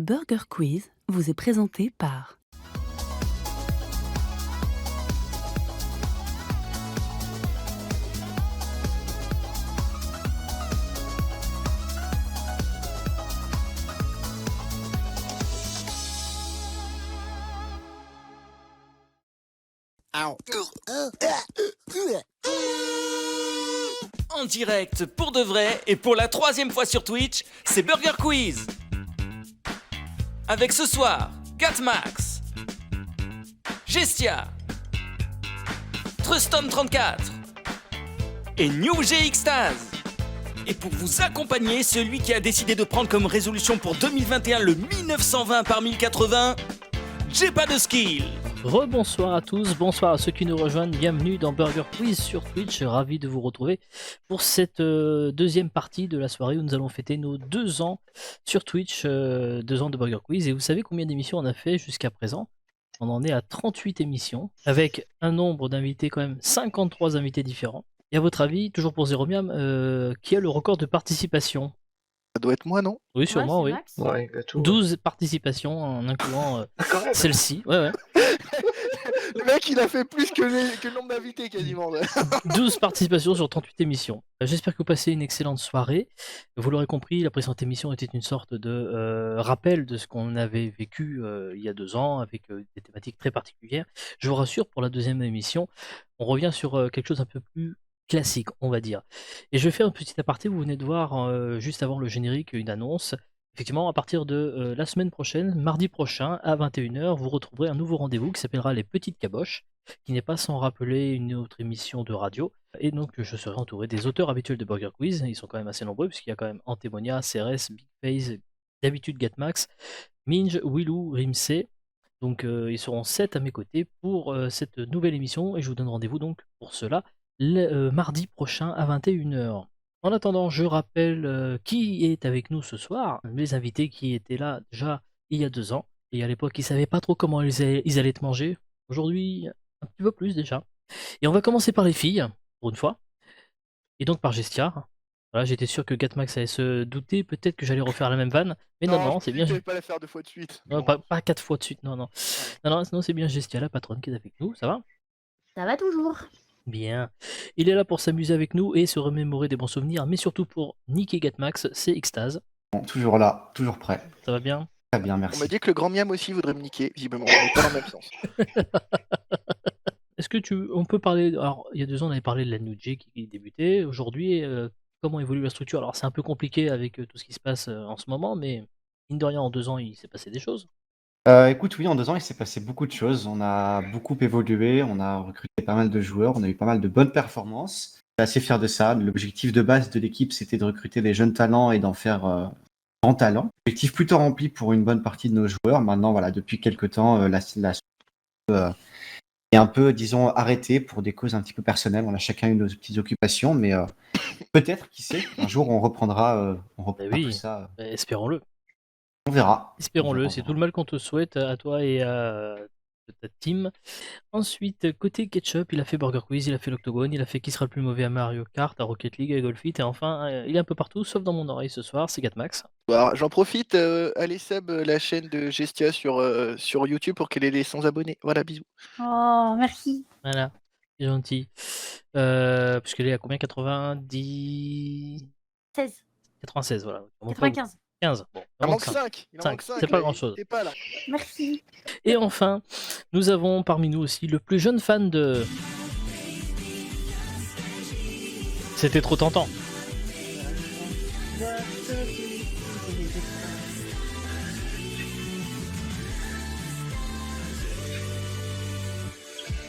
Burger Quiz vous est présenté par En direct, pour de vrai, et pour la 3e fois sur Twitch, c'est Burger Quiz. Avec ce soir, Catmax, Gestia, Truston34 et New GXtaz. Et pour vous accompagner, celui qui a décidé de prendre comme résolution pour 2021 le 1920 par 1080, j'ai pas de skill. Rebonsoir à tous, bonsoir à ceux qui nous rejoignent, bienvenue dans Burger Quiz sur Twitch, ravi de vous retrouver pour cette deuxième partie de la soirée où nous allons fêter nos 2 ans sur Twitch, 2 ans de Burger Quiz. Et vous savez combien d'émissions on a fait jusqu'à présent? On en est à 38 émissions, avec un nombre d'invités quand même, 53 invités différents. Et à votre avis, toujours pour Zero Miam, qui a le record de participation? Ça doit être moi, non? Oui, sûrement, oui. Max. Ouais, gâteau. 12 participations en incluant Quand même. celle-ci. Ouais. Le mec, il a fait plus que le nombre d'invités quasiment. 12 participations sur 38 émissions. J'espère que vous passez une excellente soirée. Vous l'aurez compris, la précédente émission était une sorte de rappel de ce qu'on avait vécu il y a 2 ans, avec des thématiques très particulières. Je vous rassure, pour la deuxième émission, on revient sur quelque chose un peu plus classique, on va dire. Et je vais faire un petit aparté, vous venez de voir juste avant le générique une annonce. Effectivement, à partir de la semaine prochaine, mardi prochain, à 21h, vous retrouverez un nouveau rendez-vous qui s'appellera Les Petites Caboches, qui n'est pas sans rappeler une autre émission de radio. Et donc, je serai entouré des auteurs habituels de Burger Quiz. Ils sont quand même assez nombreux, puisqu'il y a quand même Antemonia, CRS, Big Face, d'habitude Gatmax, Minge, Willou, Rimsey. Donc, ils seront 7 à mes côtés pour cette nouvelle émission. Et je vous donne rendez-vous donc pour cela mardi prochain à 21h. En attendant, je rappelle qui est avec nous ce soir, les invités qui étaient là déjà il y a 2 ans, et à l'époque ils savaient pas trop comment ils allaient te manger. Aujourd'hui, un petit peu plus déjà. Et on va commencer par les filles, pour une fois, et donc par Gestia. Voilà, j'étais sûr que Gatmax allait se douter, peut-être que j'allais refaire la même vanne, mais non, c'est bien. Je vais pas la faire 2 fois de suite. Non, pas 4 fois de suite, non, c'est bien Gestia, la patronne qui est avec nous, ça va? Ça va toujours. Bien. Il est là pour s'amuser avec nous et se remémorer des bons souvenirs, mais surtout pour niquer Gatmax, c'est Xtaz. Bon, toujours là, toujours prêt. Ça va bien? Très bien, On merci. m'a dit que le grand miam aussi voudrait me niquer, visiblement. On est pas dans le même sens. Est-ce que on peut parler... Alors, il y a 2 ans, on avait parlé de la New J qui débutait. Aujourd'hui, comment évolue la structure? Alors, c'est un peu compliqué avec tout ce qui se passe en ce moment, mais mine de rien, en 2 ans, il s'est passé des choses. Écoute, oui, en 2 ans, il s'est passé beaucoup de choses. On a beaucoup évolué, on a recruté pas mal de joueurs, on a eu pas mal de bonnes performances. Je suis assez fier de ça. L'objectif de base de l'équipe, c'était de recruter des jeunes talents et d'en faire grands talents. Objectif plutôt rempli pour une bonne partie de nos joueurs. Maintenant, voilà, depuis quelques temps, la est un peu, disons, arrêtée pour des causes un petit peu personnelles. On a chacun eu nos petites occupations, mais peut-être, qui sait, un jour, on reprendra oui, tout ça. espérons-le. On verra. Espérons-le, On c'est verra. tout le mal qu'on te souhaite à toi et à ta team. Ensuite, côté Ketchup, il a fait Burger Quiz, il a fait l'Octogone, il a fait Qui sera le plus mauvais à Mario Kart, à Rocket League, à Golf It, et enfin, il est un peu partout, sauf dans mon oreille ce soir, c'est Gatmax. Alors, j'en profite, allez sub la chaîne de Gestia sur YouTube pour qu'elle ait les 100 abonnés. Voilà, bisous. Oh, merci. Voilà, c'est gentil. Puisqu'elle est à combien? 90... 16. 96, voilà. 95. 15, bon. Il en manque 5. 5. Il en manque 5. C'est pas grand-chose. T'es pas là. Merci. Et enfin, nous avons parmi nous aussi le plus jeune fan de... C'était trop tentant.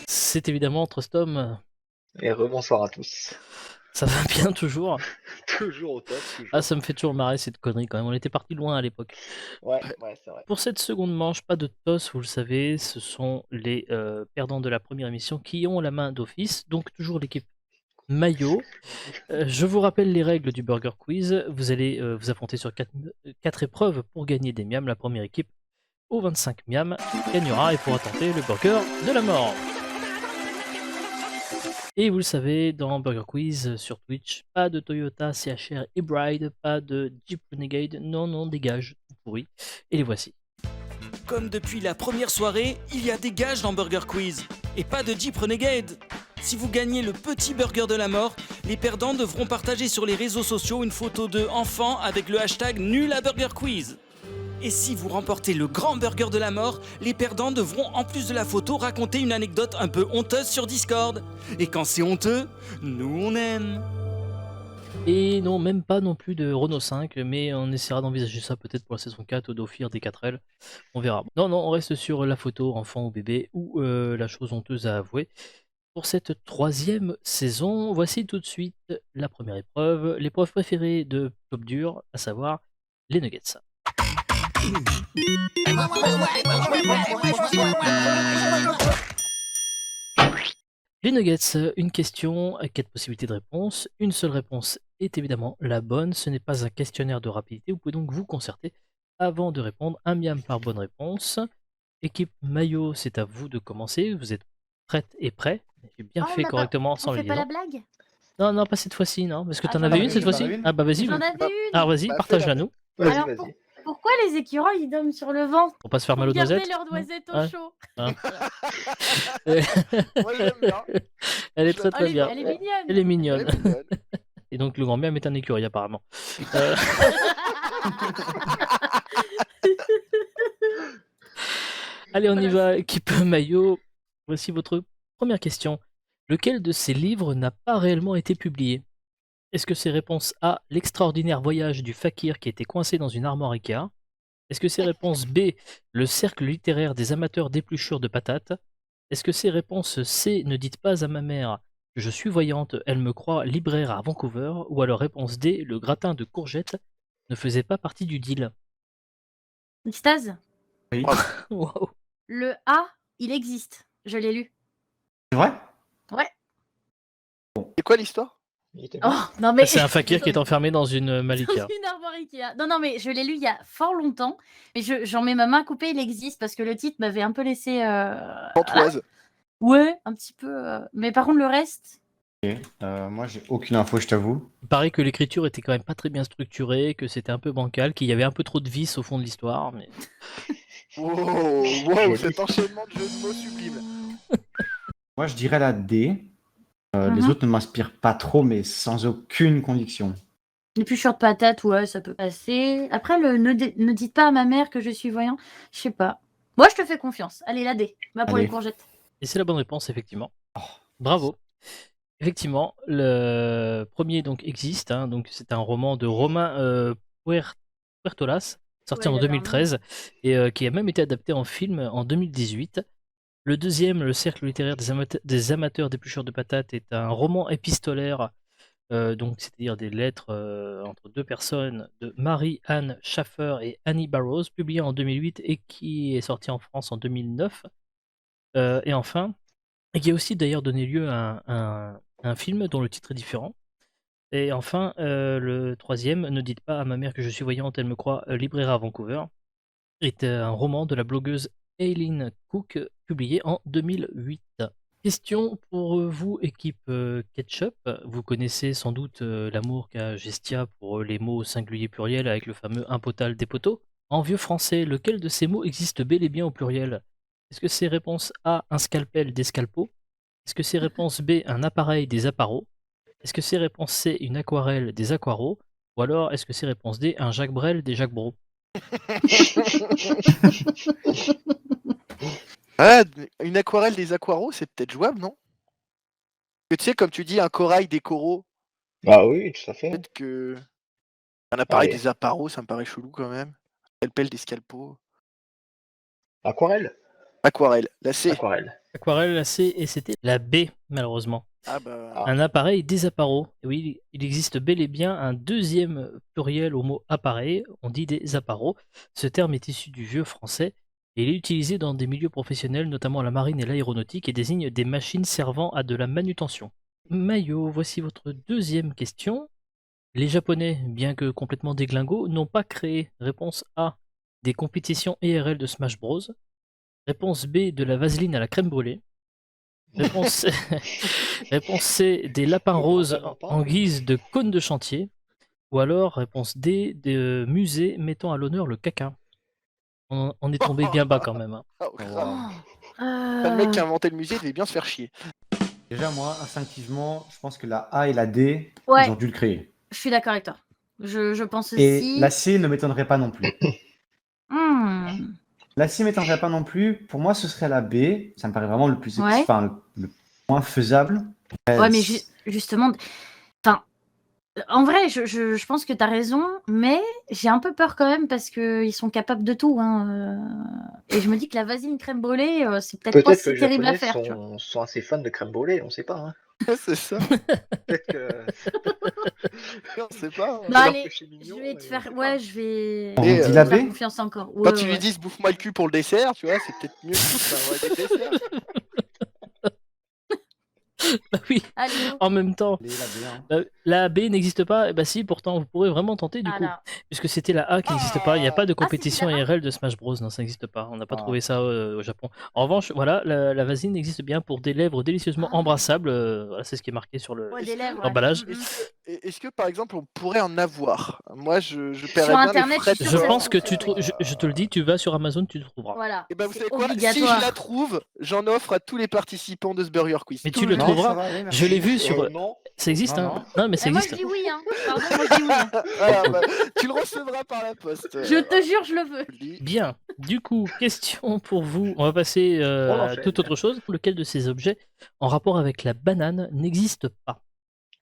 C'est évidemment Trustom. Et rebonsoir à tous. Ça va bien toujours. Toujours au top. Ah, ça me fait toujours marrer cette connerie quand même. On était parti loin à l'époque. Ouais, c'est vrai. Pour cette seconde manche, pas de toss, vous le savez, ce sont les perdants de la première émission qui ont la main d'office, donc toujours l'équipe maillot. Je vous rappelle les règles du Burger Quiz. Vous allez vous affronter sur 4 épreuves pour gagner des miams. La première équipe aux 25 miams gagnera et pourra tenter le burger de la mort. Et vous le savez, dans Burger Quiz sur Twitch, pas de Toyota, CHR et Bride, pas de Jeep Renegade, non, dégage, tout pourri. Et les voici. Comme depuis la première soirée, il y a des gages dans Burger Quiz. Et pas de Jeep Renegade. Si vous gagnez le petit burger de la mort, les perdants devront partager sur les réseaux sociaux une photo de enfant avec le hashtag nul à Burger Quiz. Et si vous remportez le grand burger de la mort, les perdants devront en plus de la photo raconter une anecdote un peu honteuse sur Discord. Et quand c'est honteux, nous on aime. Et non, même pas non plus de Renault 5, mais on essaiera d'envisager ça peut-être pour la saison 4 d'Ophir des 4L. On verra. Non, on reste sur la photo enfant ou bébé ou la chose honteuse à avouer. Pour cette 3e saison, voici tout de suite la première épreuve, l'épreuve préférée de Top Dur, à savoir les nuggets. Les nuggets, une question, 4 possibilités de réponse. Une seule réponse est évidemment la bonne. Ce n'est pas un questionnaire de rapidité. Vous pouvez donc vous concerter avant de répondre. Un miam par bonne réponse. Équipe maillot, c'est à vous de commencer. Vous êtes prête et prêt. J'ai bien fait correctement sans On le fait pas lien. la blague? Non, pas cette fois-ci, non. Parce que Ah, t'en j'en avais avais une cette une, fois-ci? j'en avais une. Ah bah vas-y. J'en avais une. Alors vas-y, Bah, partage-la nous. Vas-y, Alors, vas-y. Pourquoi les écureuils ils dorment sur le vent? Pour pas se faire mal aux Pour garder noisettes. leurs noisettes au Ouais. chaud. Moi j'aime bien. Elle est très Oh, très bien. Elle est mignonne. Elle est mignonne. Elle est mignonne. Et donc le grand miam est un écureuil apparemment. Allez, on y va, équipe maillot. Voici votre première question. Lequel de ces livres n'a pas réellement été publié? Est-ce que c'est réponse A, l'extraordinaire voyage du fakir qui était coincé dans une armoire Ikea? Est-ce que c'est réponse B, le cercle littéraire des amateurs d'épluchures de patates? Est-ce que c'est réponse C, ne dites pas à ma mère que je suis voyante, elle me croit libraire à Vancouver? Ou alors réponse D, le gratin de courgettes ne faisait pas partie du deal? Extase, Oui. Wow. le A, il existe. Je l'ai lu. C'est vrai? C'est quoi l'histoire? Oh, non mais. C'est un fakir qui est enfermé dans une Malika. Dans une armoire Ikea. Non, mais je l'ai lu il y a fort longtemps. Mais j'en mets ma main coupée, il existe parce que le titre m'avait un peu laissé. Pantoise. Ouais, un petit peu. Mais par contre, le reste. Ok. Moi, j'ai aucune info, je t'avoue. Il paraît que l'écriture était quand même pas très bien structurée, que c'était un peu bancal, qu'il y avait un peu trop de vices au fond de l'histoire. Mais... Wow, cet enchaînement de jeux de mots sublime. Moi, je dirais la D. Les autres ne m'inspirent pas trop, mais sans aucune conviction. Épluchure de patate, ouais, ça peut passer. Après, le ne dites pas à ma mère que je suis voyant. Je sais pas. Moi, je te fais confiance. Allez, la D. Va pour Allez. les courgettes. Et c'est la bonne réponse, effectivement. Oh. Bravo. Effectivement, le premier donc existe. Hein, donc c'est un roman de Romain Puertolas, sorti Ouais, en il avait un 2013, et qui a même été adapté en film en 2018. Le deuxième, Le cercle littéraire des amateurs d'épluchures de patates, est un roman épistolaire, donc c'est-à-dire des lettres entre deux personnes, de Marie-Anne Schaffer et Annie Barrows, publié en 2008 et qui est sorti en France en 2009. Et enfin, et qui a aussi d'ailleurs donné lieu à un film dont le titre est différent. Et enfin, le troisième, Ne dites pas à ma mère que je suis voyante, elle me croit libraire à Vancouver, est un roman de la blogueuse Aileen Cook, publié en 2008. Question pour vous, équipe Ketchup. Vous connaissez sans doute l'amour qu'a Gestia pour les mots singuliers pluriels avec le fameux un potal des poteaux. En vieux français, lequel de ces mots existe bel et bien au pluriel? Est-ce que c'est réponse A, un scalpel des scalpos? Est-ce que c'est réponse B, un appareil des appareaux? Est-ce que c'est réponse C, une aquarelle des aquaros? Ou alors est-ce que c'est réponse D, un Jacques Brel des Jacques Bro? Ah, une aquarelle des aquaros, c'est peut-être jouable, non? Que tu sais, comme tu dis, un corail des coraux, Ah oui, tout à fait. peut-être que. Un appareil Allez. des apparos, ça me paraît chelou quand même. Scalpel des scalpos. Aquarelle? Aquarelle, la C. Aquarelle. Aquarelle, la C, et c'était la B, malheureusement. Ah bah. Ah. Un appareil des appareaux. Et oui, il existe bel et bien un deuxième pluriel au mot appareil, on dit des appareaux. Ce terme est issu du vieux français et il est utilisé dans des milieux professionnels, notamment la marine et l'aéronautique, et désigne des machines servant à de la manutention. Maillot, voici votre deuxième question. Les Japonais, bien que complètement déglingos, n'ont pas créé, réponse A, des compétitions IRL de Smash Bros. Réponse B, de la vaseline à la crème brûlée. Réponse... réponse C, des lapins roses Vraiment pas. en guise de cône de chantier. Ou alors, réponse D, des musées mettant à l'honneur le caca. On est tombé bien bas quand même. Hein. Ah, Oh, grave. wow. Enfin, le mec qui a inventé le musée devait bien se faire chier. Déjà, moi, instinctivement, je pense que la A et la D, Ouais. ils ont dû le créer. Je suis d'accord avec toi. Je pense Et aussi. la C ne m'étonnerait pas non plus. Hmm. La C ne m'étonnerait pas non plus. Pour moi, ce serait la B. Ça me paraît vraiment le plus, Ouais. enfin, le moins faisable. Ouais, mais justement, enfin, en vrai, je pense que tu as raison, mais j'ai un peu peur quand même parce qu'ils sont capables de tout. Hein. Et je me dis que la vasine crème brûlée, c'est peut-être pas Peut-être que si les terrible à Japonais faire. Tu vois. sont assez fans de crème brûlée, on sait pas. Hein. C'est ça. Peut-être que On sait pas. Bah, c'est leur allez, péché je mignon, vais te et faire. on sait Ouais, pas. je vais. On Et, dit la te faire B. confiance encore. Quand Ouais, ils lui ouais. disent bouffe-moi le cul pour le dessert, tu vois, c'est peut-être mieux que ça aurait été le dessert. Bah oui, Allez, go. en même temps. La B, hein. La B n'existe pas, et bah si, pourtant vous pourrez vraiment tenter du coup, Voilà. puisque c'était la A qui n'existe pas, il n'y a pas de c'était compétition la A IRL de Smash Bros, non ça n'existe pas, on n'a pas Ah. trouvé ça au Japon. En revanche, voilà, la vasine existe bien pour des lèvres délicieusement Ah. embrassables, voilà, c'est ce qui est marqué sur le Ouais, des lèvres. Ouais. l'emballage. Est-ce que, par exemple, on pourrait en avoir? Moi, je Sur paierais bien Internet, les frais je de suis Je sûre port. pense que tu trouves, je te le dis, tu vas sur Amazon, tu le trouveras. Voilà. Et ben, vous C'est savez quoi? Si obligatoire. je la trouve, j'en offre à tous les participants de ce Burger Quiz. Mais Tout tu le Non, trouveras. ça va, oui, merci. Je l'ai vu sur. Non. Ça existe, Non, hein. non. Non, mais ça Mais moi, je existe. dis oui. Hein. Pardon, moi, je dis oui. Hein. Voilà, bah, tu le recevras par la poste. Je te jure, je le veux. Je le dis. Bien. Du coup, question pour vous. On va passer On à enchaîne. toute autre chose. Lequel de ces objets en rapport avec la banane n'existe pas?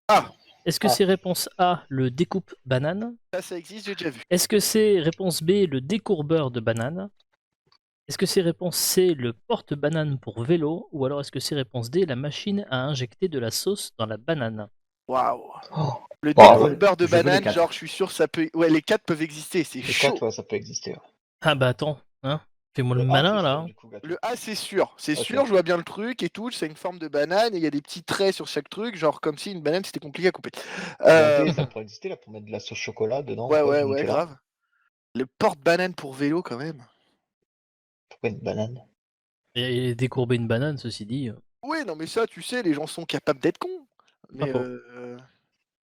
Ah. Est-ce que Ah. c'est réponse A, le découpe banane? Ça existe, j'ai déjà vu. Est-ce que c'est réponse B, le décourbeur de banane? Est-ce que c'est réponse C, le porte-banane pour vélo? Ou alors est-ce que c'est réponse D, la machine à injecter de la sauce dans la banane? Waouh. Oh. Le Ah, découvreur de je veux les banane, quatre. genre, je suis sûr que ça peut. Ouais, les 4 peuvent exister, c'est Les chaud. 4, ouais, ça peut exister. Ouais. Ah bah attends, hein. Fais-moi le Ah, malin c'est là. sûr, Hein. du coup, gâteau. Le A, c'est sûr. C'est Ok. sûr, je vois bien le truc et tout. C'est une forme de banane et il y a des petits traits sur chaque truc, genre comme si une banane c'était compliqué à couper. La D, ça pourrait exister là pour mettre de la sauce chocolat dedans. Ouais, quoi, ouais, du ouais, Nutella. grave. Le porte-banane pour vélo, quand même. Pourquoi une banane? Et décourber une banane, ceci dit. Ouais, non, mais ça, tu sais, les gens sont capables d'être cons. Mais faux.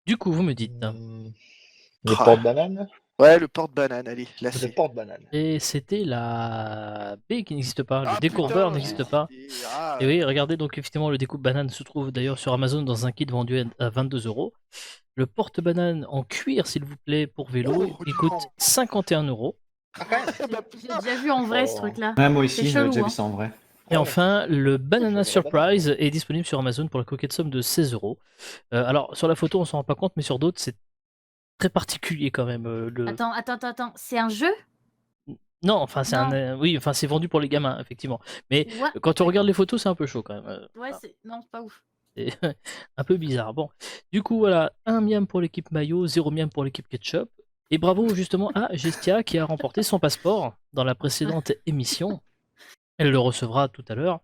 Du coup, vous me dites. Le Ah. porte-banane? ouais, le porte-banane, allez, là Le c'est. porte-banane. Et c'était la B qui n'existe pas. Ah, Le décourbeur putain, n'existe j'ai pas. hésité. Ah, Et oui, regardez, donc effectivement, le découpe banane se trouve d'ailleurs sur Amazon dans un kit vendu à 22 €. Le porte-banane en cuir, s'il vous plaît, pour vélo, Oh, il coûte non. 51 €. Ah, quand même. bah, J'ai putain. déjà vu en vrai ce Oh. truc-là. Ouais, moi C'est aussi, j'avais chelou, déjà hein. vu ça en vrai. Et enfin, le Banana Je vais la banane. Surprise est disponible sur Amazon pour la coquette somme de 16 €. Alors, sur la photo, on s'en rend pas compte, mais sur d'autres, c'est très particulier quand même. Attends. C'est un jeu? Non, enfin, c'est Non. oui, enfin, c'est vendu pour les gamins, effectivement. Mais Ouais. quand on regarde les photos, c'est un peu chaud quand même. Ouais, Voilà. non, c'est pas ouf. C'est un peu bizarre. Bon, du coup, voilà, 1 miam pour l'équipe maillot, 0 miam pour l'équipe ketchup. Et bravo justement à Gestia qui a remporté son passeport dans la précédente émission. Elle le recevra tout à l'heure.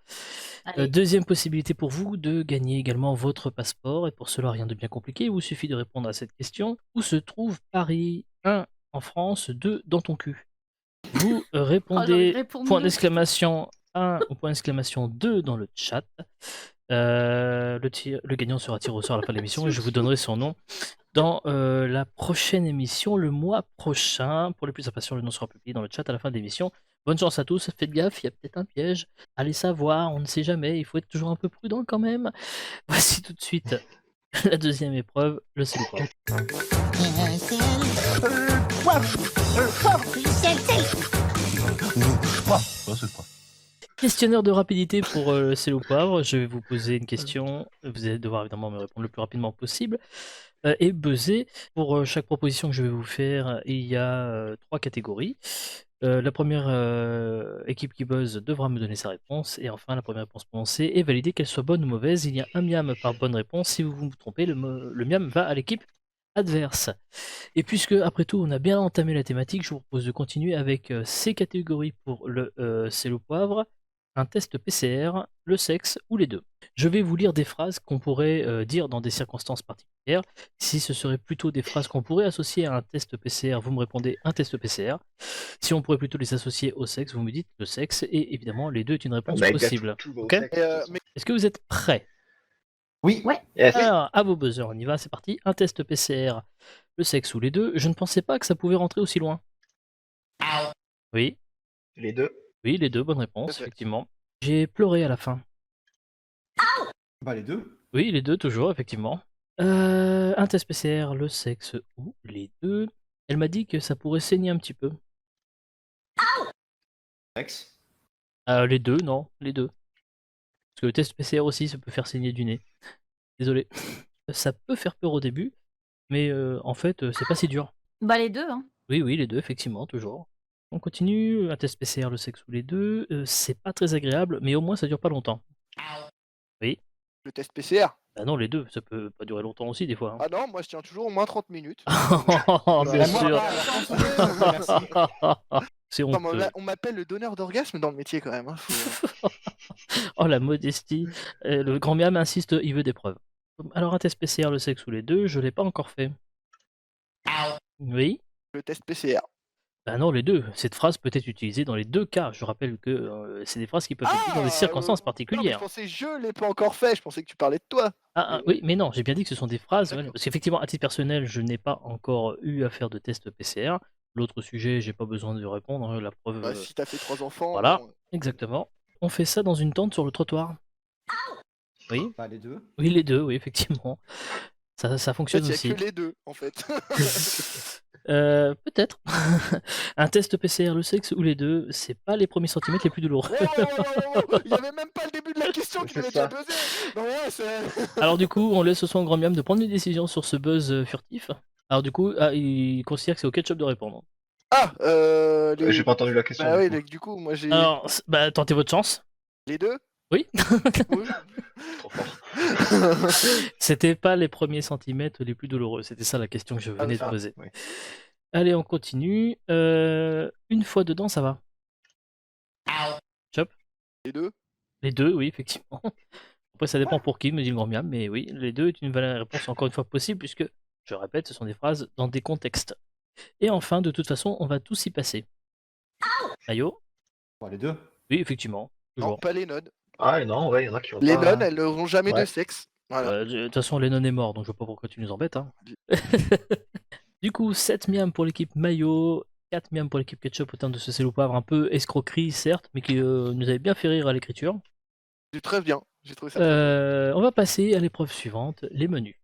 Allez. Deuxième possibilité pour vous de gagner également votre passeport. Et pour cela, rien de bien compliqué. Il vous suffit de répondre à cette question. Où se trouve Paris? 1 en France, 2 dans ton cul. Vous Oh, j'ai envie répondez de répondre point deux. d'exclamation 1 ou point d'exclamation 2 dans le chat. Le gagnant sera tiré au sort à la fin de l'émission et je vous donnerai son nom dans la prochaine émission, le mois prochain. Pour les plus impatients, le nom sera publié dans le chat à la fin de l'émission. Bonne chance à tous, faites gaffe, il y a peut-être un piège. Allez savoir, on ne sait jamais, il faut être toujours un peu prudent quand même. Voici tout de suite la deuxième épreuve, le sel ou poivre. Questionnaire de rapidité pour le sel ou poivre. Je vais vous poser une question. Vous allez devoir évidemment me répondre le plus rapidement possible. Et buzzer. Pour chaque proposition que je vais vous faire, il y a 3 catégories. La première équipe qui buzz devra me donner sa réponse. Et enfin, la première réponse prononcée est validée, qu'elle soit bonne ou mauvaise. Il y a un miam par bonne réponse. Si vous vous trompez, le miam va à l'équipe adverse. Et puisque, après tout, on a bien entamé la thématique, je vous propose de continuer avec ces catégories pour le sel ou poivre. un test PCR, le sexe ou les deux. Je vais vous lire des phrases qu'on pourrait dire dans des circonstances particulières. Si ce serait plutôt des phrases qu'on pourrait associer à un test PCR, vous me répondez un test PCR. Si on pourrait plutôt les associer au sexe, vous me dites le sexe. Et évidemment, les deux est une réponse Bah, gars, possible. tout va au Ok. sexe, de toute façon. mais Est-ce que vous êtes prêts? Oui. Ouais. Yes. Alors, à vos buzzers, on y va, c'est parti. Un test PCR, le sexe ou les deux. Je ne pensais pas que ça pouvait rentrer aussi loin. Oui, Les deux. oui, les deux, bonne réponse, Tout à fait. effectivement. J'ai pleuré à la fin. Bah, les deux. Oui, les deux, toujours, effectivement. Un test PCR, le sexe ou les deux. Elle m'a dit que ça pourrait saigner un petit peu. Sexe. Les deux, non, les deux. Parce que le test PCR aussi, ça peut faire saigner du nez. Désolé. Ça peut faire peur au début, mais en fait, c'est pas si dur. Bah les deux, hein. Oui, oui, les deux, effectivement, toujours. On continue. Un test PCR, le sexe ou les deux. C'est pas très agréable, mais au moins ça dure pas longtemps. Oui. le test PCR. Bah non, les deux, ça peut pas durer longtemps aussi, des fois. hein. Ah non, moi je tiens toujours au moins 30 minutes. Bien Moi, sûr. Merci. C'est Non, mais honteux. on m'appelle le donneur d'orgasme dans le métier quand même. Hein. Oh la modestie. Le grand miam insiste, il veut des preuves. Alors un test PCR, le sexe ou les deux, je l'ai pas encore fait. Oui. Le test PCR. Bah non, les deux. Cette phrase peut être utilisée dans les deux cas. Je rappelle que c'est des phrases qui peuvent être dites dans des circonstances Non, mais particulières. je pensais je l'ai pas encore fait. Je pensais que tu parlais de toi. Oui, mais non, j'ai bien dit que ce sont des phrases. D'accord. Parce qu'effectivement, à titre personnel, je n'ai pas encore eu à faire de test PCR. L'autre sujet, j'ai pas besoin de répondre. hein, La preuve. Bah, si t'as fait 3 enfants. voilà. bon, Exactement. On fait ça dans une tente sur le trottoir. Oui, Bah, les deux. oui, les deux, oui, effectivement. Ça en fait, fonctionne il y a aussi. que les deux en fait. Peut-être. Un test PCR, le sexe ou les deux, c'est pas les premiers centimètres les plus douloureux. Il y avait même pas le début de la question qui C'est m'avait ça. déjà buzzé. Non, ouais, c'est. Alors du coup, on laisse au soin au grand miam de prendre une décision sur ce buzz furtif. Alors du coup, il considère que c'est au ketchup de répondre. Ah, J'ai pas entendu la question. Bah du oui, coup. du coup, moi j'ai Alors, bah, tentez votre chance. les deux. Oui. Oui. Trop fort. C'était pas les premiers centimètres les plus douloureux. C'était ça la question que je venais de Ah, poser. ouais. Allez, on continue. Une fois dedans, ça va. Chop. Les deux. Les deux, oui, effectivement. Après, ça dépend pour qui, me dit le grand miam, mais oui, les deux est une valeur réponse encore une fois possible, puisque, je répète, ce sont des phrases dans des contextes. Et enfin, de toute façon, on va tous y passer. Mayo. Bah, les deux. Oui, effectivement. Non, Toujours. pas les nonnes. Ah, et non, ouais, il y en a qui ont Les pas. nonnes, elles n'auront jamais de Ouais. sexe. Voilà. De toute façon, Lennon est mort, donc je vois pas pourquoi tu nous embêtes. Hein. Du coup, 7 miams pour l'équipe Mayo, 4 miams pour l'équipe Ketchup au terme de ce sel ou poivre, un peu escroquerie certes, mais qui nous avait bien fait rire à l'écriture. C'est très bien. J'ai trouvé ça. Très bien. On va passer à l'épreuve suivante, les menus.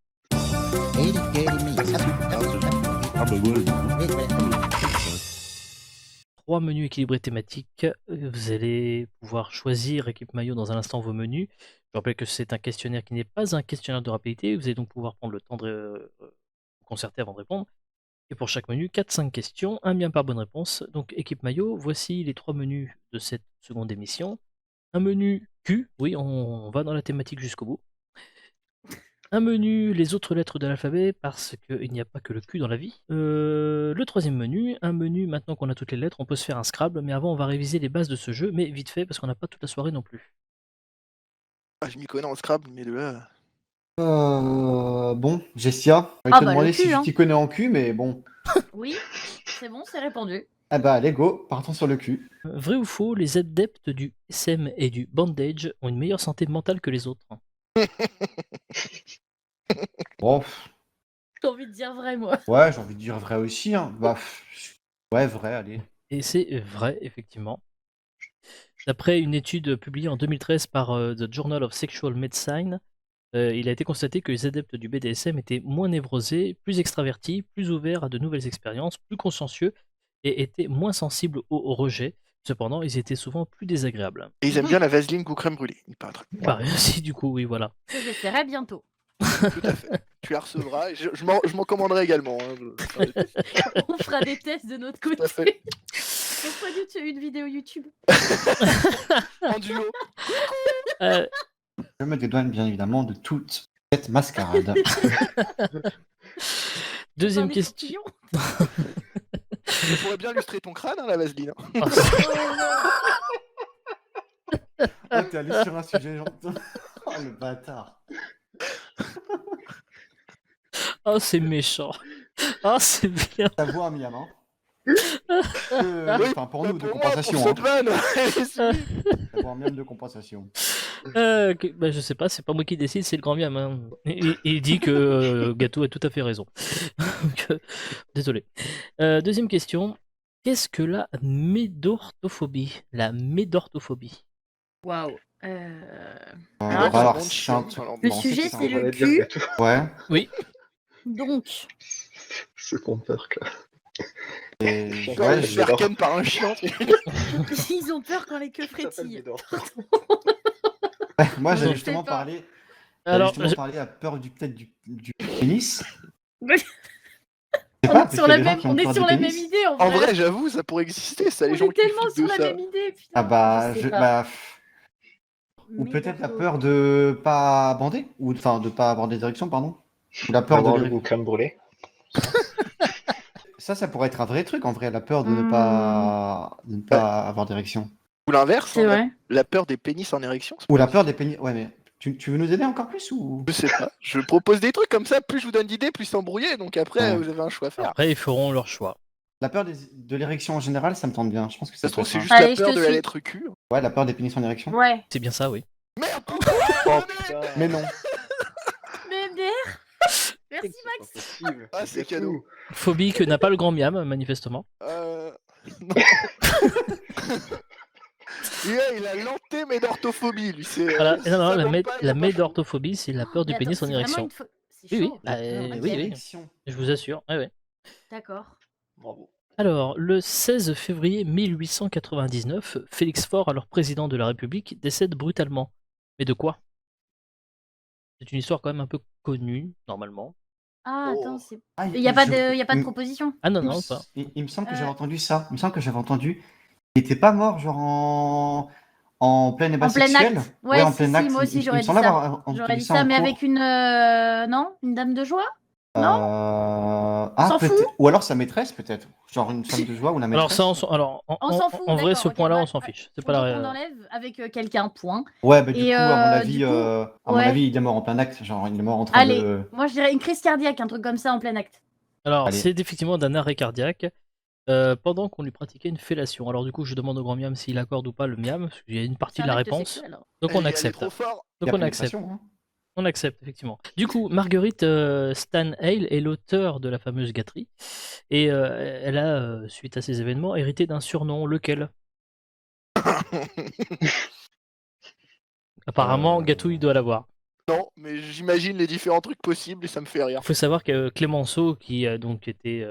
Trois menus équilibrés thématiques. Vous allez pouvoir choisir, équipe Maillot, dans un instant vos menus. Je rappelle que c'est un questionnaire qui n'est pas un questionnaire de rapidité. Vous allez donc pouvoir prendre le temps de vous concerter avant de répondre. Et pour chaque menu, 4-5 questions, un bien par bonne réponse. Donc, équipe Maillot, voici les trois menus de cette seconde émission. Un menu Q, oui, on va dans la thématique jusqu'au bout. Un menu, les autres lettres de l'alphabet, parce qu'il n'y a pas que le Q dans la vie. Le troisième menu, un menu, maintenant qu'on a toutes les lettres, on peut se faire un Scrabble, mais avant on va réviser les bases de ce jeu, mais vite fait, parce qu'on n'a pas toute la soirée non plus. Ah, je m'y connais en Scrabble, mais de là. Bon, Gestia, je vais Ah te bah, demander le si cul, je hein. t'y connais en cul, mais bon. Oui, c'est bon, c'est répondu. Ah bah, allez, go, partons sur le cul. Vrai ou faux, les adeptes du SM et du bandage ont une meilleure santé mentale que les autres. Bon, J'ai envie de dire vrai, moi. ouais, j'ai envie de dire vrai aussi. Hein. Bah, ouais, vrai, allez. Et c'est vrai, effectivement. D'après une étude publiée en 2013 par The Journal of Sexual Medicine, il a été constaté que les adeptes du BDSM étaient moins névrosés, plus extravertis, plus ouverts à de nouvelles expériences, plus consciencieux et étaient moins sensibles au rejet. Cependant, ils étaient souvent plus désagréables. Et ils aiment bien la vaseline goût crème brûlée, il paraît. Pareil aussi, du coup, oui, voilà. Que j'essaierai bientôt. Tout à fait. Tu la recevras et je m'en commanderai également. Hein. On fera des tests de notre Tout à fait. côté. On fera une vidéo YouTube. En duo. Euh, Je me dédouane bien évidemment de toute cette mascarade. Deuxième Dans les question. champignons. Ça pourrait bien illustrer ton crâne, hein, la vaseline. hein. Oh, Oh, t'es allé sur un sujet genre. Oh, le bâtard. Oh, c'est méchant. Oh, c'est bien. Ça vaut un miam, hein. Oui, Enfin, pour nous, de Pour moi, compensation. pour Hein. cette vanne, elle est sublime. Ça vaut un miam de compensation. Bah, je sais pas, c'est pas moi qui décide, c'est le grand miam. Hein. Il dit que Gâteau a tout à fait raison. Donc, désolé. Deuxième question. Qu'est-ce que la médorthophobie? La médorthophobie. Waouh. Alors, Alors, monde c'est chiant, un truc. alors, Le bon, sujet, c'est c'est un- le dire cul. Gâteau. Ouais. Donc, Ce qu'on peur, là. Et... Quand ouais, il se je- fait ken par un chien. ils ont peur quand les queues Ça s'appelle frétillent. Médor. ouais, moi, Je j'allais sais justement pas. parler. Alors, Parler à peur peut-être du pénis. Oui. Je sais On pas, est parce sur qu'il y a la des gens même, qui ont on est peur sur du la pénis. même idée en En vrai. vrai, j'avoue, ça pourrait exister, ça, On les gens est qui tellement flippent sur de la ça. même idée. Putain. Ah bah, Je sais pas. ou peut-être la peur de pas bander, ou enfin de pas avoir des érections, pardon. Ou la peur Avoir de le goût crème brûlée. ça pourrait être un vrai truc en vrai, la peur de Hmm. ne pas avoir d'érection. Ou l'inverse, C'est hein, vrai. la peur des pénis en érection. Ou la peur des pénis. Ouais, mais tu veux nous aider encore plus ou Je sais pas. Je propose des trucs comme ça, plus je vous donne d'idées, plus c'est embrouillé. Donc après, Ouais. vous avez un choix à faire. après, ils feront leur choix. la peur de l'érection en général, ça me tente bien. Je pense que Ça ça se peut trouve, être c'est un- juste Allez, la je peur te de la suis. lettre Q. Ouais, la peur des pénis en érection. Ouais. C'est bien ça, oui. Merde, Oh putain. Mais non. Mais merde. Merci C'est pas Max. possible. Ah, c'est Gâteau. cadeau. Phobie que n'a pas le grand miam, manifestement. Non. Et là, il a l'antémédorthophobie, lui. C'est. Voilà. ça Non, non, la, donne pas, il la a pas chaud. médorthophobie, c'est la peur du Mais attends, pénis en c'est vraiment érection. une fo- C'est Oui, oui. chaud. Bah, Ok. oui, oui. Érection. Je vous assure. Ouais, ouais. D'accord. Bravo. Alors, le 16 février 1899, Félix Faure, alors président de la République, décède brutalement. Mais de quoi? C'est une histoire quand même un peu connue, normalement. Ah, Oh. attends, c'est. Ah, Il n'y a pas de, y a pas de il- proposition. Ah non, il me non, s- pas. il me semble que Euh. j'avais entendu ça. Il me semble que j'avais entendu. Il était pas mort, genre en plein ébat En plein sexuel. acte. Ouais, en si, plein si, acte. moi aussi, Il j'aurais me dit semble ça. avoir entendu J'aurais dit ça ça, en mais cours. avec une. Non? Une dame de joie? Non Ah, s'en peut-être. fout. Ou alors sa maîtresse, peut-être. Genre une femme de joie ou la Alors maîtresse. ça, alors, On s'en fout. en vrai, d'accord, ce ok, point-là, bah, on s'en ouais. fiche. C'est Faut pas donc la... on enlève avec quelqu'un, point. Ouais, bah du Et, coup, à mon du avis, coup, à mon ouais. avis, il est mort en plein acte. Genre, il est mort en train Allez, de. moi je dirais une crise cardiaque, un truc comme ça en plein acte. Alors, Allez. c'est effectivement d'un arrêt cardiaque pendant qu'on lui pratiquait une fellation. Alors du coup, je demande au grand miam s'il accorde ou pas le miam, parce qu'il y a une partie C'est de un la acte réponse. sexuel, alors. Donc Elle on est accepte. trop fort. Il y Donc a on accepte. pénétration, hein. On accepte, effectivement. Du coup, Marguerite Stan Hale est l'auteur de la fameuse gâterie. Et elle a, suite à ces événements, hérité d'un surnom. Lequel? Apparemment, Gâteau, il doit l'avoir. Non, mais j'imagine les différents trucs possibles et ça me fait rire. Il faut savoir que Clémenceau, qui donc était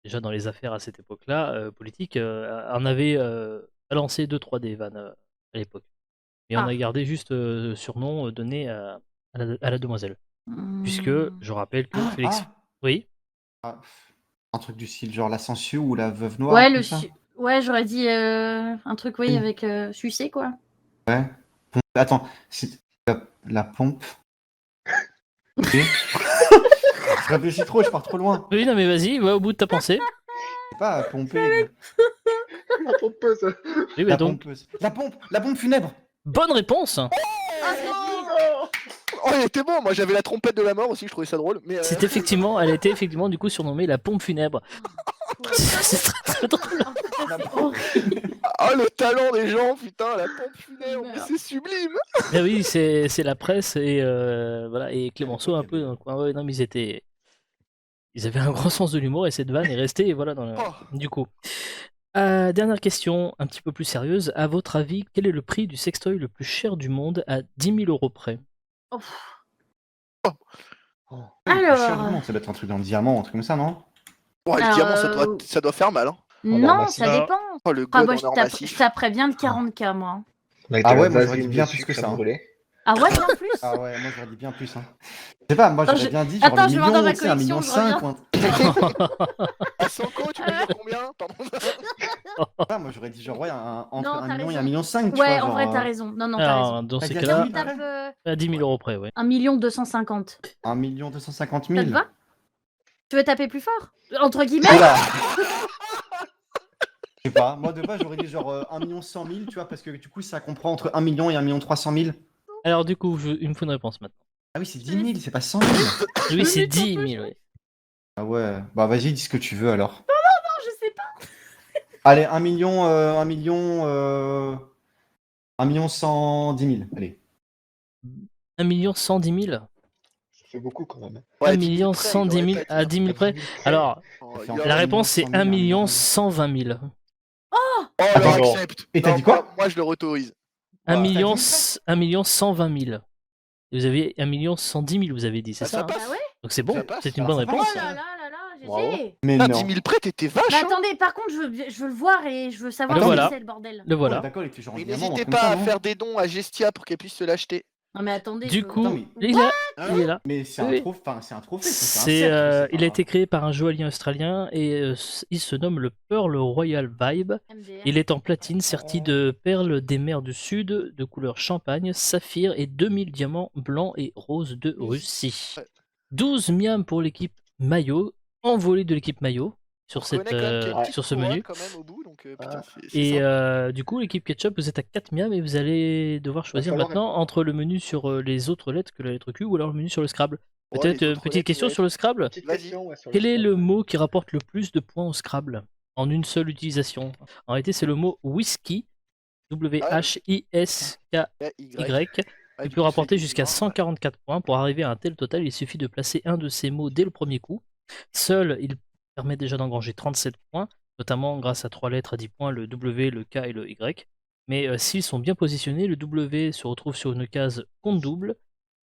déjà dans les affaires à cette époque-là, politique, en avait lancé 2-3 des vannes à l'époque. Et on Ah. a gardé juste surnom donné à la demoiselle. Puisque, Hmm. je rappelle que Félix... Ah, Oui. un truc du style, genre la sangsue ou la veuve noire. Ouais, comme ça. ouais, j'aurais dit un truc, oui, Oui. avec sucer, quoi. Ouais. Attends, c'est la pompe. Ok. Je réfléchis trop, je pars trop loin. Oui, non mais vas-y, va au bout de ta pensée. C'est pas pomper. La pompeuse. Oui, mais La donc, pompeuse. La pompe funèbre. bonne réponse. Ah, Oh, il était bon. Moi, j'avais la trompette de la mort aussi. Je trouvais ça drôle. Mais C'est effectivement, elle était effectivement du coup surnommée la pompe funèbre. C'est très, très drôle. La c'est pompe. ah, le talent des gens, putain, la pompe funèbre, mais Merde. c'est sublime. Mais oui, c'est la presse et voilà et Clémenceau un peu dans le coin. Ouais, non, mais ils avaient un grand sens de l'humour et cette vanne est restée et voilà dans le... Oh. Du coup. Dernière question, un petit peu plus sérieuse. À votre avis, quel est le prix du sextoy le plus cher du monde à 10 000 € près? Oh. Alors. Alors. Ça doit être un truc dans le diamant, un truc comme ça, non? Bon, le Alors, diamant, ça doit faire mal. Hein. Non, massif. ça dépend. Oh, le Ah, god moi, en or je massif. taperais bien le 40K, moi. Avec Ah de la ouais, moi, j'aurais dit vaseline bien dessus, plus que crème ça, hein. brûlée. Ah ouais, bien plus. Ah ouais, moi j'aurais dit bien plus. Hein. Je sais pas, moi Attends, j'aurais je- bien dit genre Attends, le je vais voir dans million, ma tu sais, 1,5 million. collection, À 100 co, tu peux dire combien? Pardon. Ah, moi j'aurais dit genre ouais, entre Non, 1 t'as million et raison. 1,5 million, tu Ouais, vois. en vrai, genre, t'as raison. Non, non, t'as raison. Alors, dans T'as ces dit cas-là, à Tiens, 1000 tape à 10 000 € près, ouais. 1 250 000. 1 250 Ça 000. te va? Tu veux taper plus fort? Entre guillemets? Oula. Je sais pas, moi de base j'aurais dit genre 1 100 000 000, tu vois, parce que du coup ça comprend entre 1 million et 1 300 000 000. Alors du coup, il me faut une réponse maintenant. Ah oui, c'est 10 000, c'est pas 100 000. Oui, c'est 10 000, oui. Ah ouais, bah vas-y, dis ce que tu veux alors. Non, je sais pas. Allez, 1 million, 1 million, 1 million 110 000, allez. 1 110 000. Ça fait beaucoup quand même. 1 10 000 près, il 110 aurait 000 pas à dit, 10 000 près. 10 000 près. Alors, Oh, Ça fait il entre aurait- la 1 réponse c'est 100 000 1 million. 120 000. Oh, Attends, le non. accepte. Et t'as Non, dit quoi? moi, je le rautorise. 1 Bah, million, t'as dit 1 million 120 000. Et vous avez 1 110 000, vous avez dit, c'est Ah, ça, ça hein passe. Ah ouais. Donc c'est bon, Ça passe. c'est une Ah, bonne ça réponse. Oh là là là là, Bravo. GG. Mais Ah, non. 10 000 près, t'étais vache. Mais hein. attendez, par contre, je veux le voir et je veux savoir Le ce voilà. que c'est le bordel. Le Ouais, voilà. d'accord, il était genre en Mais diamant, n'hésitez comme pas ça, à non? faire des dons à Gestia pour qu'elle puisse se l'acheter. Non mais attendez. Du je veux- coup, Attends, mais- il est là. Hein Il est là. Mais c'est Oui, un oui. trophée, enfin c'est un trophée, ça, c'est un C'est, cercle, c'est il pas- a été créé par un joaillier australien et il se nomme le Pearl Royal Vibe. MDR. Il est en platine serti de perles des mers du sud de couleur champagne, saphir et 2000 diamants blancs et roses de Oui. Russie. Ouais. 12 miams pour l'équipe maillot, envolée de l'équipe maillot sur, On reconnaît quand même qu'il y a une ouais, petite sur ce couronne menu. quand même au bout, donc putain, Ah. c'est Et sympa. du coup, l'équipe Ketchup, vous êtes à 4 miams et vous allez devoir choisir falloir maintenant répondre. entre le menu sur les autres lettres que la lettre Q ou alors le menu sur le Scrabble. Ouais, Peut-être les autres petite lettres, question ouais. sur le Scrabble. Petite Vas-y. question, ouais, sur Quel est le Scrabble. mot qui rapporte le plus de points au Scrabble en une seule utilisation? En réalité, c'est le mot whisky, W-H-I-S-K-Y, Y. qui peut rapporter jusqu'à 144 points. Pour arriver à un tel total, il suffit de placer un de ces mots dès le premier coup. Seul, il permet déjà d'engranger 37 points, notamment grâce à 3 lettres à 10 points, le W, le K et le Y. Mais s'ils sont bien positionnés, le W se retrouve sur une case compte double,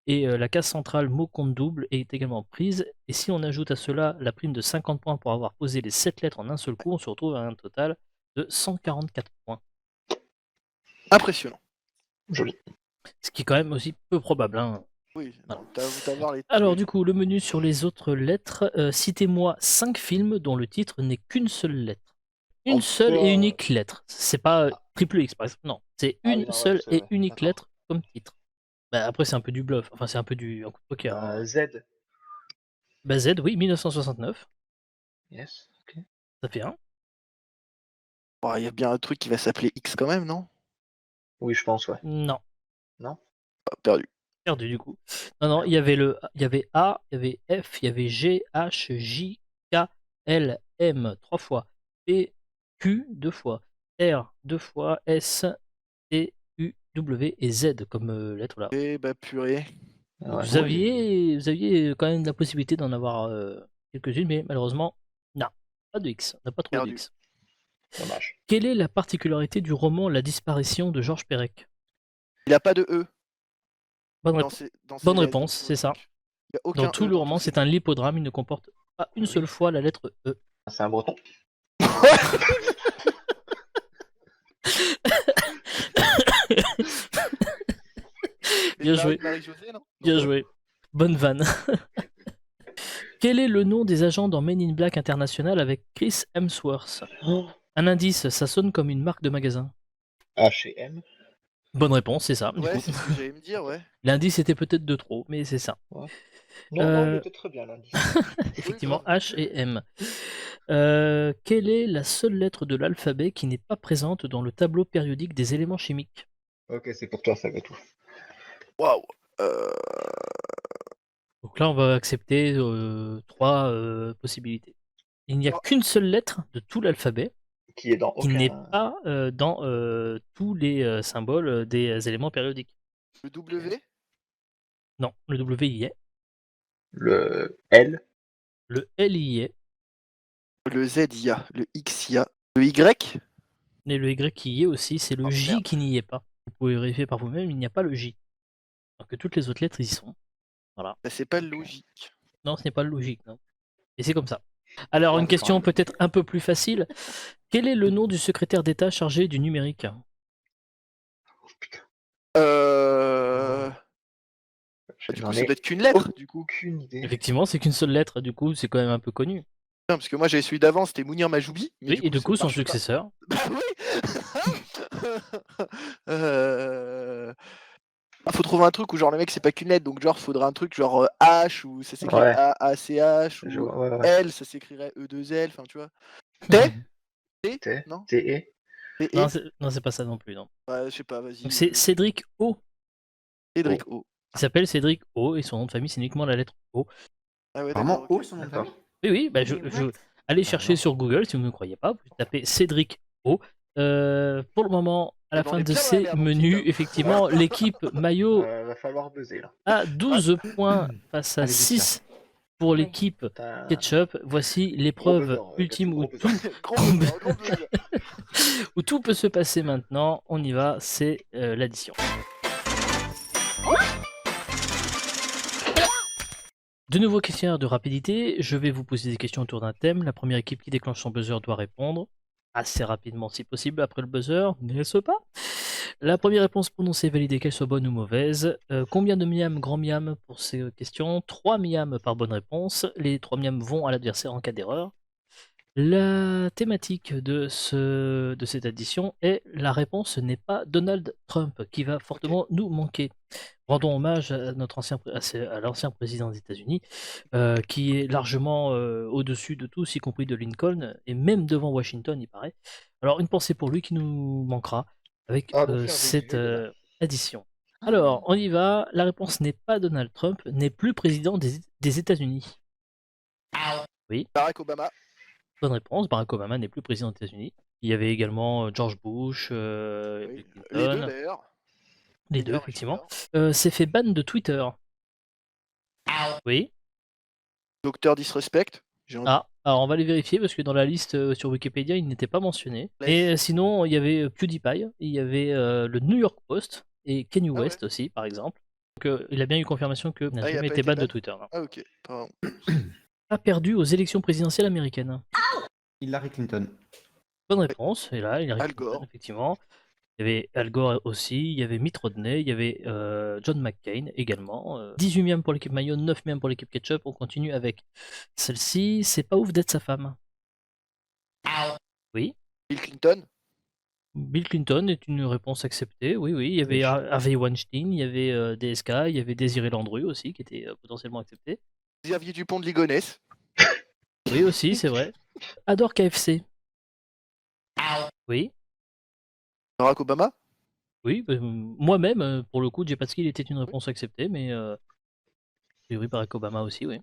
et la case centrale mot compte double est également prise. Et si on ajoute à cela la prime de 50 points pour avoir posé les 7 lettres en un seul coup, on se retrouve à un total de 144 points. Impressionnant. Joli. Ce qui est quand même aussi peu probable, hein. Oui, Voilà. t'avoir les. Alors du coup, le menu sur les autres lettres, citez-moi 5 films dont le titre n'est qu'une seule lettre. Une Oh, seule et putain. unique lettre. C'est pas triple X par exemple, non. C'est Ah oui, une non, ouais, seule c'est et vrai, unique d'accord. lettre comme titre. Bah, après c'est un peu du bluff, enfin c'est un peu un coup de poker. hein. Z. Bah, Z, oui, 1969, Yes. Ok. ça fait 1. Il y a bien un truc qui va s'appeler X quand même, non? Oui, je pense, ouais. Non, Ah, perdu. perdu du coup. Non, non, il y avait A, il y avait F, il y avait G, H, J, K, L, M 3 fois, P, Q 2 fois, R 2 fois, S, T, U, W et Z comme lettre là. Eh bah purée. Donc, Ouais. vous aviez quand même la possibilité d'en avoir quelques-unes, mais malheureusement, non, pas de X, on n'a pas trouvé de Perdu. X. Dommage. Quelle est la particularité du roman La disparition de Georges Perec? Il a pas de E. Bonne dans réponse. ses Bonne lettres, réponse, dans c'est le ça. truc. Il y a aucun Dans tout E le roman, ses c'est un lipodrame, il ne comporte pas une Oui. seule fois la lettre E. C'est un breton. Bien Et joué. Marie-Josée, non? Bien joué. Bonne vanne. Quel est le nom des agents dans Men in Black International avec Chris Hemsworth? Un indice, ça sonne comme une marque de magasin. H&M. Bonne réponse, c'est ça. du Ouais, coup. c'est ce que j'allais me dire, ouais. L'indice était peut-être de trop, mais c'est ça. Non, non, il Euh, était très bien lundi. Effectivement, grave. H et M. Quelle est la seule lettre de l'alphabet qui n'est pas présente dans le tableau périodique des éléments chimiques? Ok, c'est pour toi, ça va tout. Waouh. Donc là, on va accepter 3 possibilités. Il n'y a Oh. qu'une seule lettre de tout l'alphabet Qui est dans qui aucun... n'est pas dans tous les symboles des éléments périodiques. Le W, Non, le W y est, Le L. le L y est, le Z y a, le X y a, le Y. et le Y y est aussi, c'est le Oh, J merde. qui n'y est pas. Vous pouvez vérifier par vous-même, il n'y a pas le J. Alors que toutes les autres lettres y sont. Bah, c'est pas logique. Non, ce n'est pas logique, non. Et c'est comme ça. Alors, Ouais, une c'est question pas peut-être un peu plus facile. Quel est le nom du secrétaire d'État chargé du numérique? Oh, putain. Du J'en coup, ça ai doit être qu'une lettre, du coup. aucune idée. Effectivement, c'est qu'une seule lettre, du coup, c'est quand même un peu connu. Non, parce que moi, j'avais celui d'avant, c'était Mounir Majoubi. mais Oui, et du coup, ça son marche pas. successeur. Bah oui. Faut trouver un truc où genre le mec c'est pas qu'une lettre, donc genre faudrait un truc genre H ou ça s'écrit Ouais. A-C-H ou Ouais. L ça s'écrirait E2L, enfin tu vois. T T T. Non T. T Non, c'est pas ça non plus. Non. Ouais, je sais pas, vas-y. Donc c'est Cédric O. Cédric O. Il s'appelle Cédric O et son nom de famille c'est uniquement la lettre O. Ah ouais, Vraiment, d'accord. O, ok. son nom de D'accord. famille. Oui, bah, allez chercher non. sur Google si vous ne me croyez pas. Vous tapez Cédric O. Pour le moment, à la Eh ben, on fin est de bien dans la ces merde, mon menus, petit Tom. effectivement, l'équipe maillot Va falloir buzzer là. a 12 points face à Allez, 6 pour Oui. l'équipe Putain. Ketchup. Voici l'épreuve Gros buzzer, ultime gros où buzzer. tout, Gros buzzer, gros buzzer. où tout peut se passer maintenant. On y va, c'est l'addition. De nouveaux questionnaires de rapidité. Je vais vous poser des questions autour d'un thème. La première équipe qui déclenche son buzzer doit répondre assez rapidement si possible après le buzzer, n'est-ce pas? La première réponse prononcée est validée, qu'elle soit bonne ou mauvaise. Combien de miam, grand miam pour ces questions? 3 miam par bonne réponse. Les 3 miam vont à l'adversaire en cas d'erreur. La thématique de cette addition est la réponse n'est pas Donald Trump, qui va fortement nous manquer. Rendons hommage à l'ancien président des États-Unis, qui est largement au-dessus de tous, y compris de Lincoln, et même devant Washington, il paraît. Alors, une pensée pour lui qui nous manquera avec Ah, bon, faire cette des là. addition. Alors, on y va. La réponse n'est pas Donald Trump, n'est plus président des États-Unis. Barack Obama. Bonne réponse, Barack Obama n'est plus président des États-Unis. Il y avait également George Bush, Oui. Bill Les deux Clinton, d'ailleurs. les deux D'ailleurs, effectivement. je S'est fait ban de Twitter. Oui. Docteur Disrespect. J'ai envie. Ah, alors on va les vérifier parce que dans la liste sur Wikipédia, il n'était pas mentionné. Laisse. Et sinon, il y avait PewDiePie, il y avait le New York Post et Kanye Ah West aussi, par exemple. Donc il a bien eu confirmation que n'a Ah, il a jamais pas été été ban de ban Twitter. Non. Ah ok, pardon. A perdu aux élections présidentielles américaines. Hillary Clinton. Bonne réponse, et là, il Al arrive Gore. effectivement. Il y avait Al Gore aussi, il y avait Mitt Romney, il y avait John McCain également. 18 miam pour l'équipe maillot, 9 miam pour l'équipe ketchup. On continue avec celle-ci. C'est pas ouf d'être sa femme. Oui. Bill Clinton. Bill Clinton est une réponse acceptée. Oui, oui. Il y avait Harvey Weinstein, il y avait DSK, il y avait Désiré Landru aussi qui était potentiellement accepté. Xavier Dupont de Ligonnès. Oui, aussi, c'est vrai. Adore KFC. Oui. Barack Obama. Oui, moi-même, pour le coup, Jepatsky, il était une réponse acceptée, mais a priori Barack Obama aussi, oui.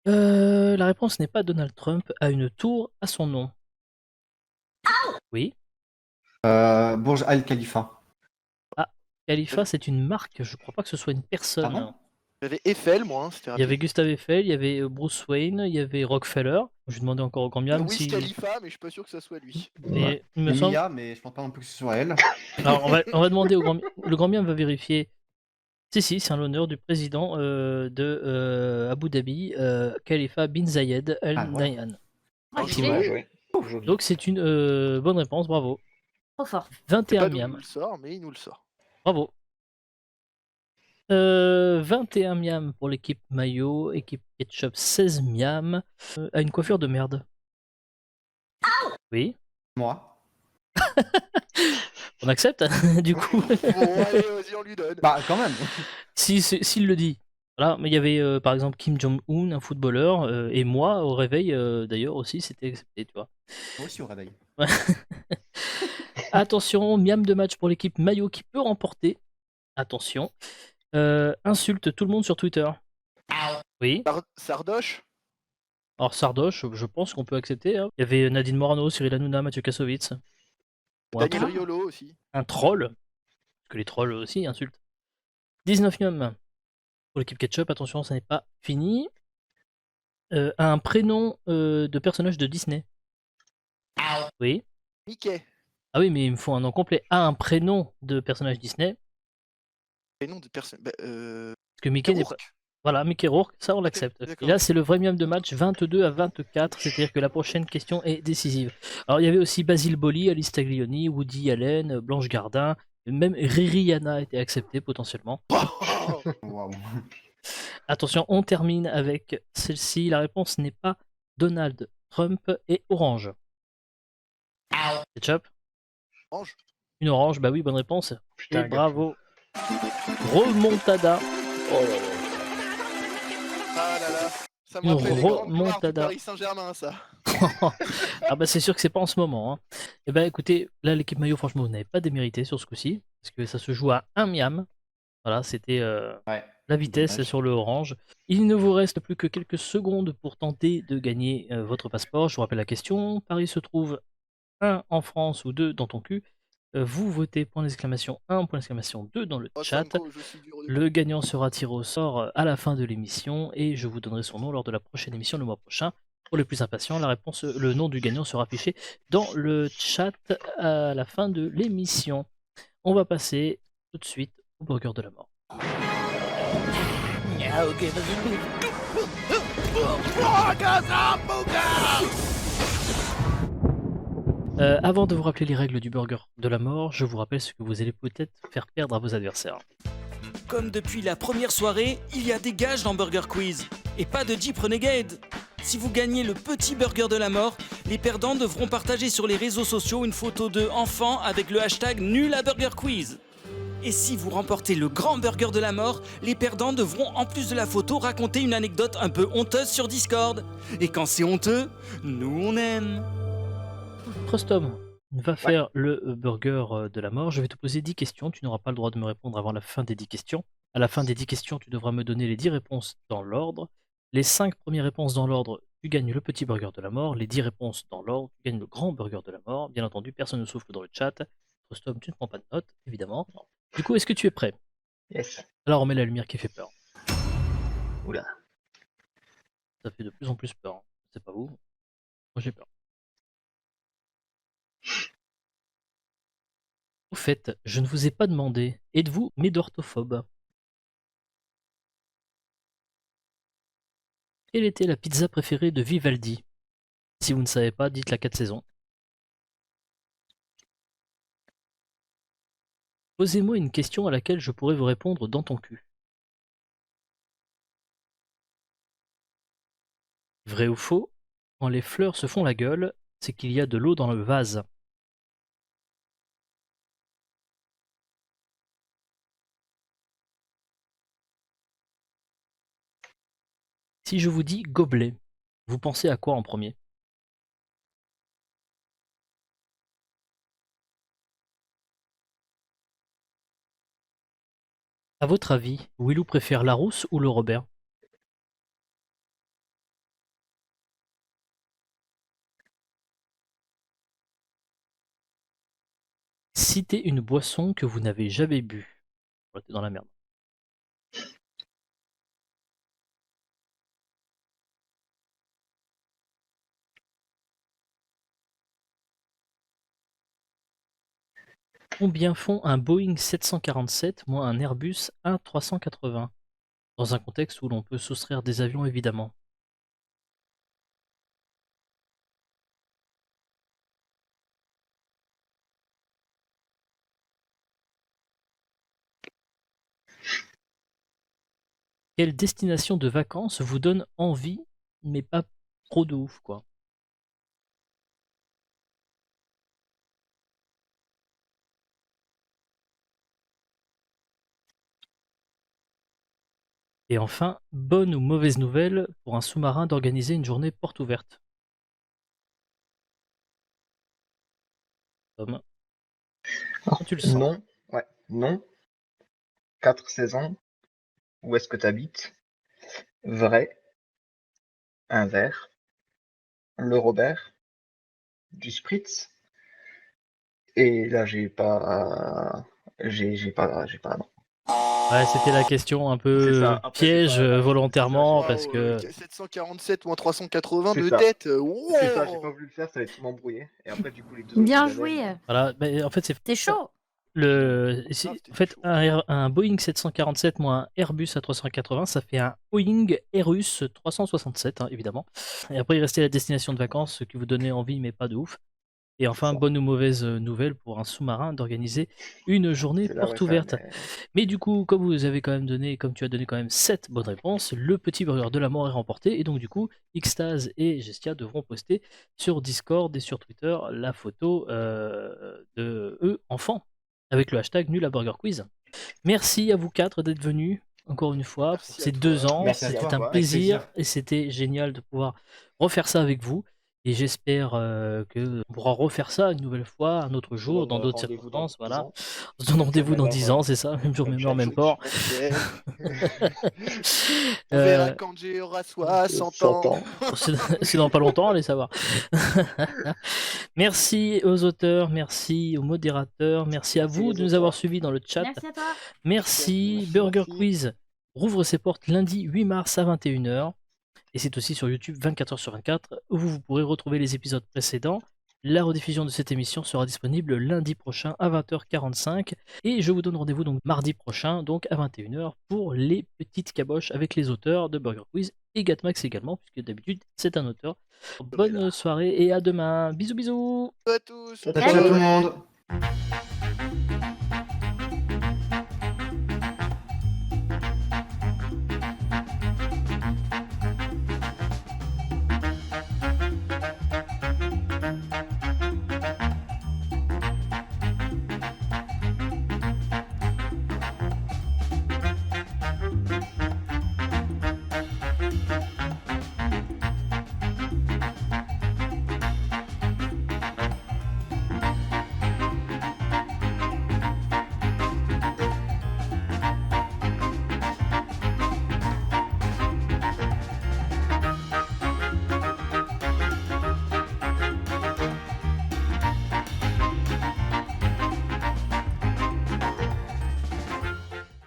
La réponse n'est pas Donald Trump, a une tour à son nom. Oui. Burj Al Khalifa. Khalifa, c'est une marque, je crois pas que ce soit une personne. Ah non J'avais Eiffel, moi. Hein, c'était Il y avait rapide. Gustave Eiffel, il y avait Bruce Wayne, il y avait Rockefeller. Je demandais encore au grand miam Wiz si. Khalifa, mais je suis pas sûr que ça soit lui. Et il me semble. Mia, mais je pense pas non plus que ce soit elle. Alors, on va demander au grand miam. Le grand miam va vérifier. Si, c'est en l'honneur du président de Abu Dhabi, Khalifa bin Zayed Al Ah, voilà. Nahyan. Ah, Effectivement. joli. Oui, oui. Joli. Donc c'est une bonne réponse, bravo. Trop fort. C'est 21 pas d'où il miam. nous le sort, mais il nous le sort. Bravo. 21 miam pour l'équipe maillot, équipe ketchup 16 miam, à une coiffure de merde. Oui, Moi. on accepte du coup. Bon, allez, vas-y, on lui donne. Bah, quand même. S'il le dit. Voilà, mais il y avait par exemple Kim Jong-un, un footballeur, et moi au réveil d'ailleurs aussi, c'était accepté, tu vois. Moi aussi au réveil. Attention, miam de match pour l'équipe maillot qui peut remporter. Attention. Insulte tout le monde sur Twitter. Oui. Sardoche. Alors Sardoche, je pense qu'on peut accepter. Hein. Il y avait Nadine Morano, Cyril Hanouna, Mathieu Kassovitz. Ou un, Daniel Riolo aussi. un troll. Parce que les trolls aussi insultent. 19 miam pour l'équipe Ketchup. Attention, ça n'est pas fini. Un prénom de personnage de Disney. Oui. Mickey. Ah oui, mais il me faut un nom complet. Un prénom de personnage Disney. Prénom de personne. Parce que Mickey n'est pas. Voilà, Mickey Rourke, ça on l'accepte. Et d'accord. là, c'est le vrai miam de match 22 à 24, c'est-à-dire que la prochaine question est décisive. Alors, il y avait aussi Basile Boli, Alice Taglioni, Woody Allen, Blanche Gardin, même Riri Yana était accepté potentiellement. Waouh. Attention, on termine avec celle-ci. La réponse n'est pas Donald Trump et orange. Ketchup. Orange. Une orange, bah oui, bonne réponse. Putain, Et bravo. Remontada. Oh là là. Ah là là. Ça me Une rappelle les grandes gloires du remontada. Paris Saint-Germain, ça. Ah bah c'est sûr que c'est pas en ce moment. Hein. Eh ben écoutez, là l'équipe maillot, franchement, vous n'avez pas démérité sur ce coup-ci, parce que ça se joue à un miam. Voilà, c'était Ouais. la vitesse Dommage. sur le orange. Il ne vous reste plus que quelques secondes pour tenter de gagner votre passeport. Je vous rappelle la question. Paris se trouve 1 en France ou 2 dans ton cul. Vous votez point d'exclamation 1, point d'exclamation 2 dans le Oh, chat. Sanko, je suis dur de Le gagnant sera tiré au sort à la fin de l'émission et je vous donnerai son nom lors de la prochaine émission le mois prochain. Pour les plus impatients, le nom du gagnant sera affiché dans le chat à la fin de l'émission. On va passer tout de suite au burger de la mort. Avant de vous rappeler les règles du burger de la mort, je vous rappelle ce que vous allez peut-être faire perdre à vos adversaires. Comme depuis la première soirée, il y a des gages dans Burger Quiz. Et pas de Jeep Renegade. Si vous gagnez le petit burger de la mort, les perdants devront partager sur les réseaux sociaux une photo d'eux enfants avec le hashtag nul à Burger Quiz. Et si vous remportez le grand burger de la mort, les perdants devront en plus de la photo raconter une anecdote un peu honteuse sur Discord. Et quand c'est honteux, nous on aime. Frostom va faire le burger de la mort. Je vais te poser 10 questions. Tu n'auras pas le droit de me répondre avant la fin des 10 questions. À la fin des 10 questions, tu devras me donner les 10 réponses dans l'ordre. Les 5 premières réponses dans l'ordre, tu gagnes le petit burger de la mort. Les 10 réponses dans l'ordre, tu gagnes le grand burger de la mort. Bien entendu, personne ne souffle dans le chat. Frostom, tu ne prends pas de notes, évidemment. Du coup, est-ce que tu es prêt? Yes. Alors, on met la lumière qui fait peur. Oula. Ça fait de plus en plus peur. Hein. C'est pas vous. Moi, j'ai peur. Au fait, je ne vous ai pas demandé, êtes-vous médortophobe? Quelle était la pizza préférée de Vivaldi? Si vous ne savez pas, dites la 4 saisons. Posez-moi une question à laquelle je pourrais vous répondre dans ton cul. Vrai ou faux? Quand les fleurs se font la gueule, c'est qu'il y a de l'eau dans le vase. Si je vous dis gobelet, vous pensez à quoi en premier? À votre avis, Willou préfère Larousse ou le Robert? Citez une boisson que vous n'avez jamais bu. Voilà, t'es dans la merde. Combien font un Boeing 747 moins un Airbus A380? Dans un contexte où l'on peut soustraire des avions évidemment. Quelle destination de vacances vous donne envie, mais pas trop de ouf quoi? Et enfin, bonne ou mauvaise nouvelle pour un sous-marin d'organiser une journée porte ouverte? Tom, comment tu le sens? Non. Ouais. Non. 4 saisons. Où est-ce que tu habites? Vrai. Un verre. Le Robert. Du Spritz. Et là, j'ai pas. J'ai pas. Non. Ouais, c'était la question un C'est peu ça. Après, piège j'ai pas- volontairement c'est ça, parce que 747 moins 380 C'est de ça. tête. C'est ça, j'ai Wow. pas voulu le faire, ça allait tout m'embrouiller. Et après, du coup, les deux autres, Bien je l'avais, joué. mais- voilà, mais en fait c'est T'es chaud. c'était en fait chaud. un Boeing 747 moins un Airbus A380, ça fait un Boeing Airbus 367 hein, évidemment. Et après il restait la destination de vacances, ce qui vous donnait envie mais pas de ouf. Et enfin, ça. bonne ou mauvaise nouvelle pour un sous-marin d'organiser une journée C'est là, porte ouais, ouverte. mais- Mais du coup, comme vous avez quand même donné, comme tu as donné quand même 7 bonnes réponses, le petit burger de la mort est remporté. Et donc du coup, Xtase et Gestia devront poster sur Discord et sur Twitter la photo de eux enfants avec le hashtag nul à burger quiz. Merci à vous 4 d'être venus encore une fois Merci pour à ces toi. 2 ans. Merci à C'était toi, un avec plaisir plaisir. et c'était génial de pouvoir refaire ça avec vous. Et j'espère qu'on pourra refaire ça une nouvelle fois, un autre jour, dans d'autres Rendez-vous dans circonstances. 10 Voilà. ans. On se donne rendez-vous dans Même 10 heure, ans, c'est ça, même jour, même même heure, même chaîne. port. On verra Euh, quand Jay aura 60 100 ans. ans. c'est dans pas longtemps, allez savoir. Merci aux auteurs, merci aux modérateurs, merci à Merci vous les de nous avoir auteurs. suivis dans le chat. Merci à toi. Merci. Merci, Burger merci. Quiz rouvre ses portes lundi 8 mars à 21h. Et c'est aussi sur YouTube 24h/24 où vous pourrez retrouver les épisodes précédents. La rediffusion de cette émission sera disponible lundi prochain à 20h45. Et je vous donne rendez-vous donc mardi prochain, donc à 21h, pour les petites caboches avec les auteurs de Burger Quiz et Gatmax également, puisque d'habitude c'est un auteur. Bonne soirée et à demain. Bisous bisous. À tous. Ciao, Ciao, ciao tout le monde.